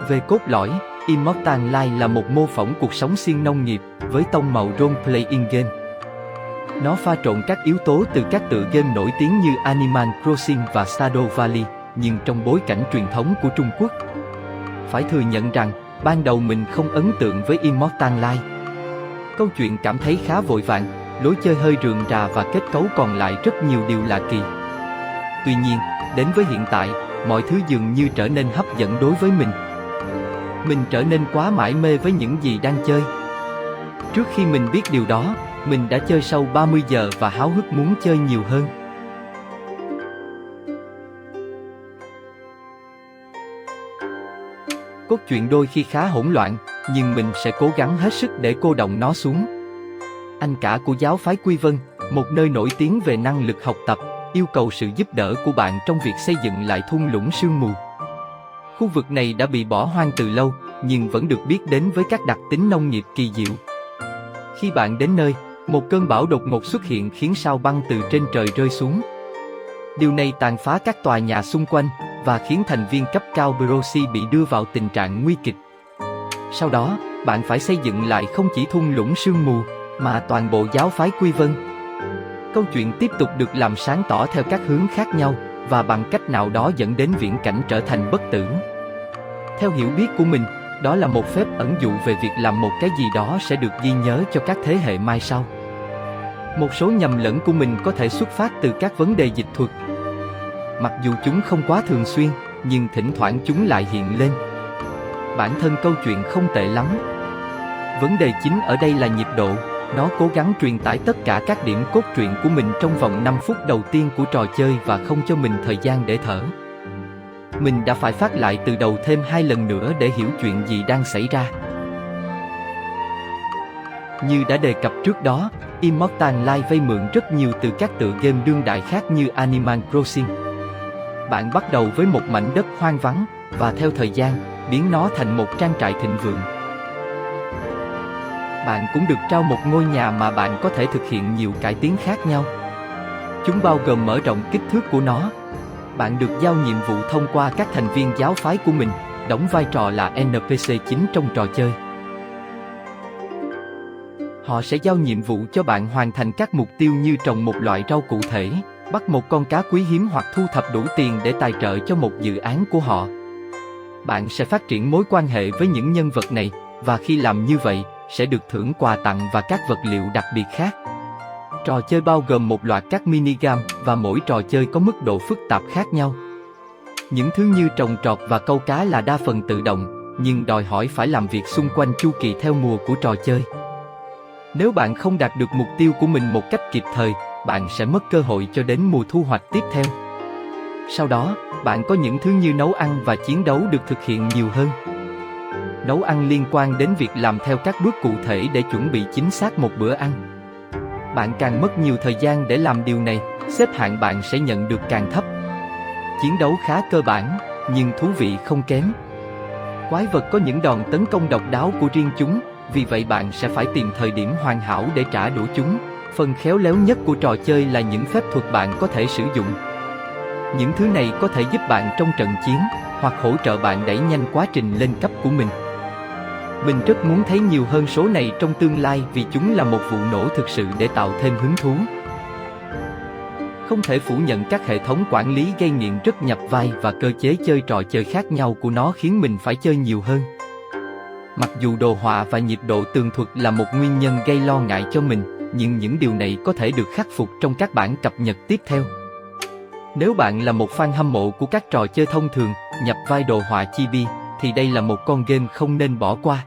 Về cốt lõi, Immortal Life là một mô phỏng cuộc sống xuyên nông nghiệp với tông màu role-playing game. Nó pha trộn các yếu tố từ các tựa game nổi tiếng như Animal Crossing và Stardew Valley, nhưng trong bối cảnh truyền thống của Trung Quốc. Phải thừa nhận rằng, ban đầu mình không ấn tượng với Immortal Life. Câu chuyện cảm thấy khá vội vàng, lối chơi hơi rườm rà và kết cấu còn lại rất nhiều điều lạ kỳ. Tuy nhiên, đến với hiện tại, mọi thứ dường như trở nên hấp dẫn đối với mình. Mình trở nên quá mải mê với những gì đang chơi. Trước khi mình biết điều đó, mình đã chơi sâu 30 giờ và háo hức muốn chơi nhiều hơn. Cốt truyện đôi khi khá hỗn loạn, nhưng mình sẽ cố gắng hết sức để cô đọng nó xuống. Anh cả của giáo phái Quy Vân, một nơi nổi tiếng về năng lực học tập, yêu cầu sự giúp đỡ của bạn trong việc xây dựng lại thung lũng sương mù. Khu vực này đã bị bỏ hoang từ lâu, nhưng vẫn được biết đến với các đặc tính nông nghiệp kỳ diệu. Khi bạn đến nơi, một cơn bão đột ngột xuất hiện khiến sao băng từ trên trời rơi xuống. Điều này tàn phá các tòa nhà xung quanh và khiến thành viên cấp cao Brosi bị đưa vào tình trạng nguy kịch. Sau đó, bạn phải xây dựng lại không chỉ thung lũng sương mù, mà toàn bộ giáo phái Quy Vân. Câu chuyện tiếp tục được làm sáng tỏ theo các hướng khác nhau, và bằng cách nào đó dẫn đến viễn cảnh trở thành bất tử. Theo hiểu biết của mình, đó là một phép ẩn dụ về việc làm một cái gì đó sẽ được ghi nhớ cho các thế hệ mai sau. Một số nhầm lẫn của mình có thể xuất phát từ các vấn đề dịch thuật. Mặc dù chúng không quá thường xuyên, nhưng thỉnh thoảng chúng lại hiện lên. Bản thân câu chuyện không tệ lắm. Vấn đề chính ở đây là nhịp độ. Nó cố gắng truyền tải tất cả các điểm cốt truyện của mình trong vòng 5 phút đầu tiên của trò chơi và không cho mình thời gian để thở. Mình đã phải phát lại từ đầu thêm 2 lần nữa để hiểu chuyện gì đang xảy ra. Như đã đề cập trước đó, Immortal Life vay mượn rất nhiều từ các tựa game đương đại khác như Animal Crossing. Bạn bắt đầu với một mảnh đất hoang vắng, và theo thời gian, biến nó thành một trang trại thịnh vượng. Bạn cũng được trao một ngôi nhà mà bạn có thể thực hiện nhiều cải tiến khác nhau. Chúng bao gồm mở rộng kích thước của nó. Bạn được giao nhiệm vụ thông qua các thành viên giáo phái của mình, đóng vai trò là NPC chính trong trò chơi. Họ sẽ giao nhiệm vụ cho bạn hoàn thành các mục tiêu như trồng một loại rau cụ thể, bắt một con cá quý hiếm hoặc thu thập đủ tiền để tài trợ cho một dự án của họ. Bạn sẽ phát triển mối quan hệ với những nhân vật này, và khi làm như vậy, sẽ được thưởng quà tặng và các vật liệu đặc biệt khác. Trò chơi bao gồm một loạt các minigame và mỗi trò chơi có mức độ phức tạp khác nhau. Những thứ như trồng trọt và câu cá là đa phần tự động, nhưng đòi hỏi phải làm việc xung quanh chu kỳ theo mùa của trò chơi. Nếu bạn không đạt được mục tiêu của mình một cách kịp thời, bạn sẽ mất cơ hội cho đến mùa thu hoạch tiếp theo. Sau đó, bạn có những thứ như nấu ăn và chiến đấu được thực hiện nhiều hơn. Nấu ăn liên quan đến việc làm theo các bước cụ thể để chuẩn bị chính xác một bữa ăn. Bạn càng mất nhiều thời gian để làm điều này, xếp hạng bạn sẽ nhận được càng thấp. Chiến đấu khá cơ bản, nhưng thú vị không kém. Quái vật có những đòn tấn công độc đáo của riêng chúng, vì vậy bạn sẽ phải tìm thời điểm hoàn hảo để trả đũa chúng. Phần khéo léo nhất của trò chơi là những phép thuật bạn có thể sử dụng. Những thứ này có thể giúp bạn trong trận chiến, hoặc hỗ trợ bạn đẩy nhanh quá trình lên cấp của mình. Mình rất muốn thấy nhiều hơn số này trong tương lai vì chúng là một vụ nổ thực sự để tạo thêm hứng thú. Không thể phủ nhận các hệ thống quản lý gây nghiện rất nhập vai và cơ chế chơi trò chơi khác nhau của nó khiến mình phải chơi nhiều hơn. Mặc dù đồ họa và nhịp độ tường thuật là một nguyên nhân gây lo ngại cho mình, nhưng những điều này có thể được khắc phục trong các bản cập nhật tiếp theo. Nếu bạn là một fan hâm mộ của các trò chơi thông thường, nhập vai đồ họa chibi, thì đây là một con game không nên bỏ qua.